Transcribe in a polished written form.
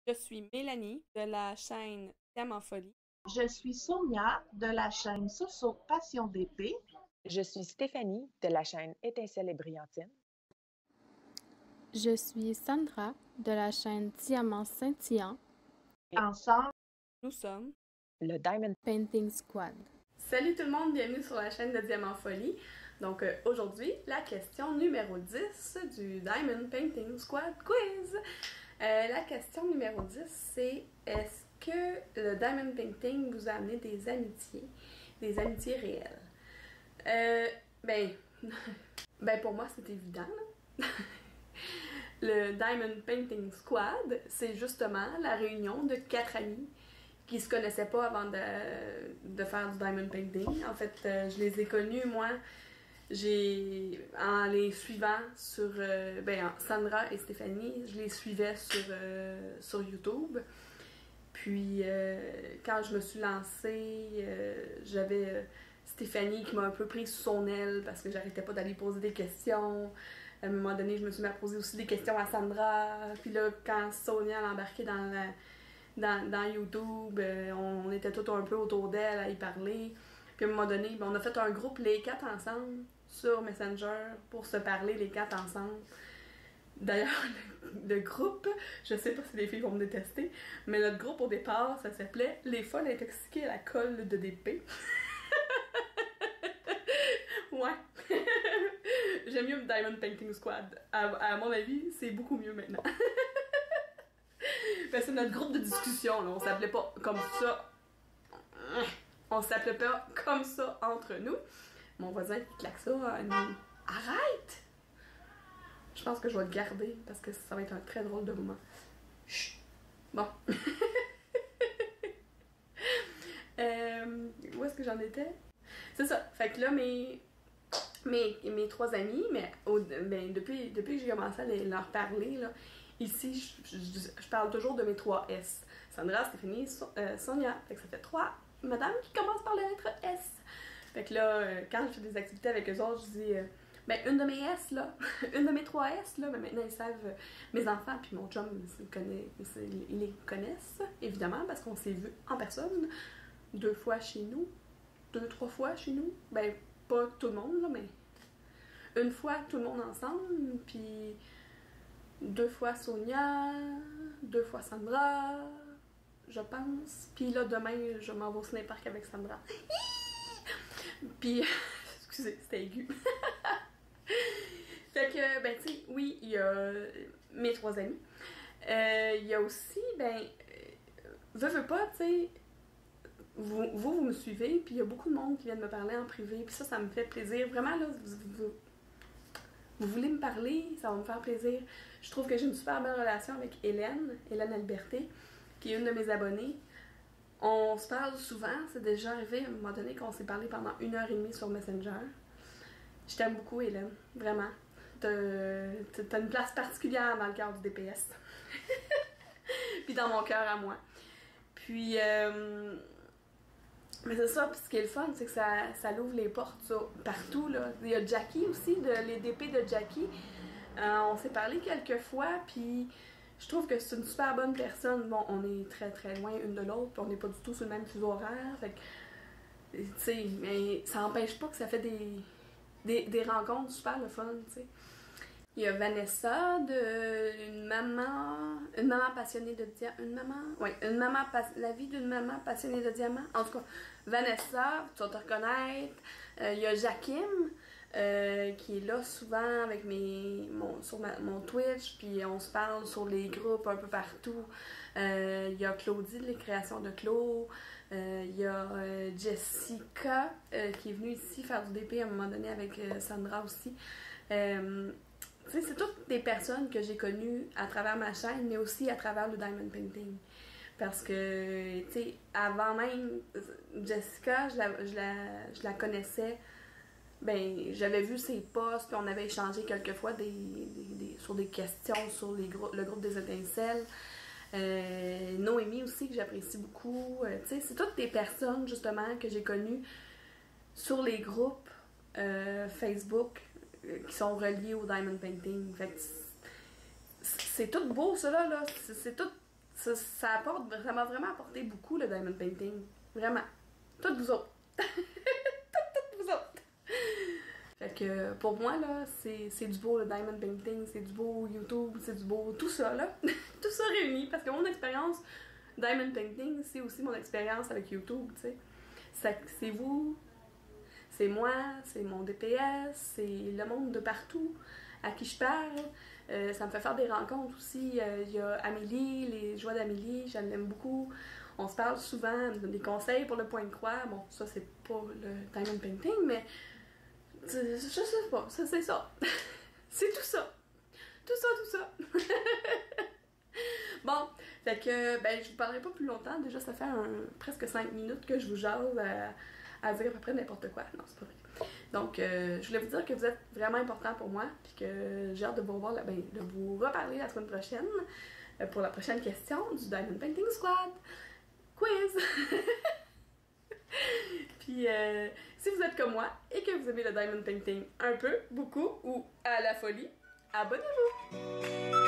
Je suis Mélanie de la chaîne Diamant Folie. Je suis Sonia de la chaîne Soso Passion d'épée. Je suis Stéphanie de la chaîne Étincelle et Brillantine. Je suis Sandra de la chaîne Diamant Scintillant. Ensemble, nous sommes le Diamond Painting Squad. Salut tout le monde, bienvenue sur la chaîne de Diamant Folie. Donc aujourd'hui, la question numéro 10 du Diamond Painting Squad Quiz. La question numéro 10, c'est est-ce que le Diamond Painting vous a amené des amitiés réelles? Ben pour moi c'est évident. Là. Le Diamond Painting Squad, c'est justement la réunion de 4 amis qui se connaissaient pas avant de faire du Diamond Painting. En fait, je les ai connus, moi, en les suivant sur Sandra et Stéphanie, je les suivais sur YouTube. Puis quand je me suis lancée, j'avais Stéphanie qui m'a un peu prise sous son aile parce que j'arrêtais pas d'aller poser des questions. À un moment donné, je me suis mis à poser aussi des questions à Sandra. Puis là, quand Sonia a embarqué dans YouTube, on était tous un peu autour d'elle à y parler. Puis à un moment donné, on a fait un groupe, les 4 ensemble, sur Messenger, pour se parler les 4 ensemble. D'ailleurs, le groupe, je sais pas si les filles vont me détester, mais notre groupe au départ, ça s'appelait Les Folles Intoxiquées à la colle de DP. Ouais. J'aime mieux Diamond Painting Squad. À mon avis, c'est beaucoup mieux maintenant. Ben, c'est notre groupe de discussion, là. On s'appelait pas comme ça. On s'appelait pas comme ça entre nous. Mon voisin qui claque ça, arrête! Je pense que je vais le garder parce que ça va être un très drôle de moment. Chut! Bon. Où est-ce que j'en étais? C'est ça. Fait que là, mes 3 amis, depuis que j'ai commencé à leur parler, là, ici, je parle toujours de mes 3 S. Sandra, Stéphanie, Sonia. Fait que ça fait 3 madames qui commencent par la lettre S. Fait que là, quand je fais des activités avec eux autres, je dis une de mes S, là, une de mes 3 S, là, maintenant ils savent, mes enfants, puis mon chum, ils les connaissent, évidemment, parce qu'on s'est vus en personne 2 fois chez nous, 2-3 fois chez nous. Ben, pas tout le monde, là, mais une fois tout le monde ensemble, puis 2 fois Sonia, 2 fois Sandra, je pense. Puis là, demain, je m'en vais au ciné-parc avec Sandra. Puis, excusez, c'était aigu. Fait que, tu sais, oui, il y a mes 3 amis. Il y a aussi, veux pas, tu sais, vous me suivez, puis il y a beaucoup de monde qui vient de me parler en privé, puis ça me fait plaisir. Vraiment, là, vous voulez me parler, ça va me faire plaisir. Je trouve que j'ai une super belle relation avec Hélène Alberté, qui est une de mes abonnées. On se parle souvent, c'est déjà arrivé à un moment donné qu'on s'est parlé pendant 1h30 sur Messenger. Je t'aime beaucoup, Hélène, vraiment. T'as une place particulière dans le cœur du DPS. Puis dans mon cœur à moi. Puis, mais c'est ça, puis ce qui est le fun, c'est que ça l'ouvre les portes partout, là. Il y a Jackie aussi, les DP de Jackie. On s'est parlé quelques fois, puis je trouve que c'est une super bonne personne. Bon, on est très très loin une de l'autre, puis on n'est pas du tout sur le même fuseau horaire. Fait que, tu sais, mais ça n'empêche pas que ça fait des rencontres super le fun, tu sais. Il y a Vanessa, une maman passionnée de diamants. La vie d'une maman passionnée de diamants. En tout cas, Vanessa, tu vas te reconnaître. Il y a Jakim, qui est là souvent avec sur mon Twitch, puis on se parle sur les groupes un peu partout. Il y a Claudie de les créations de Claude. Il y a Jessica, qui est venue ici faire du DP à un moment donné avec Sandra aussi. Tu sais, c'est toutes des personnes que j'ai connues à travers ma chaîne, mais aussi à travers le Diamond Painting. Parce que, tu sais, avant même Jessica, je la connaissais. J'avais vu ses posts, puis on avait échangé quelques fois sur des questions sur le groupe des étincelles. Noémie aussi, que j'apprécie beaucoup. Tu sais, c'est toutes des personnes, justement, que j'ai connues sur les groupes Facebook qui sont reliés au Diamond Painting. Fait que c'est tout beau, ça, là. ça m'a vraiment apporté beaucoup le diamond painting. Vraiment. Toutes vous autres. toutes vous autres. Fait que pour moi, là, c'est du beau le diamond painting, c'est du beau YouTube, c'est du beau tout ça, là. Tout ça réuni. Parce que mon expérience diamond painting, c'est aussi mon expérience avec YouTube, tu sais. C'est vous, c'est moi, c'est mon DPS, c'est le monde de partout à qui je parle. Ça me fait faire des rencontres aussi. Il y a Amélie, les joies d'Amélie, je l'aime beaucoup. On se parle souvent, elle me donne des conseils pour le point de croix. Bon, ça, c'est pas le diamond painting, mais je sais pas, ça, c'est ça. C'est tout ça. Tout ça. Bon, fait que, ben, je vous parlerai pas plus longtemps. Déjà, ça fait presque 5 minutes que je vous jase à dire à peu près n'importe quoi. Non, c'est pas vrai. Donc, je voulais vous dire que vous êtes vraiment important pour moi, puis que j'ai hâte de vous revoir, de vous reparler la semaine prochaine pour la prochaine question du Diamond Painting Squad. Quiz! Puis, si vous êtes comme moi et que vous aimez le Diamond Painting un peu, beaucoup ou à la folie, abonnez-vous!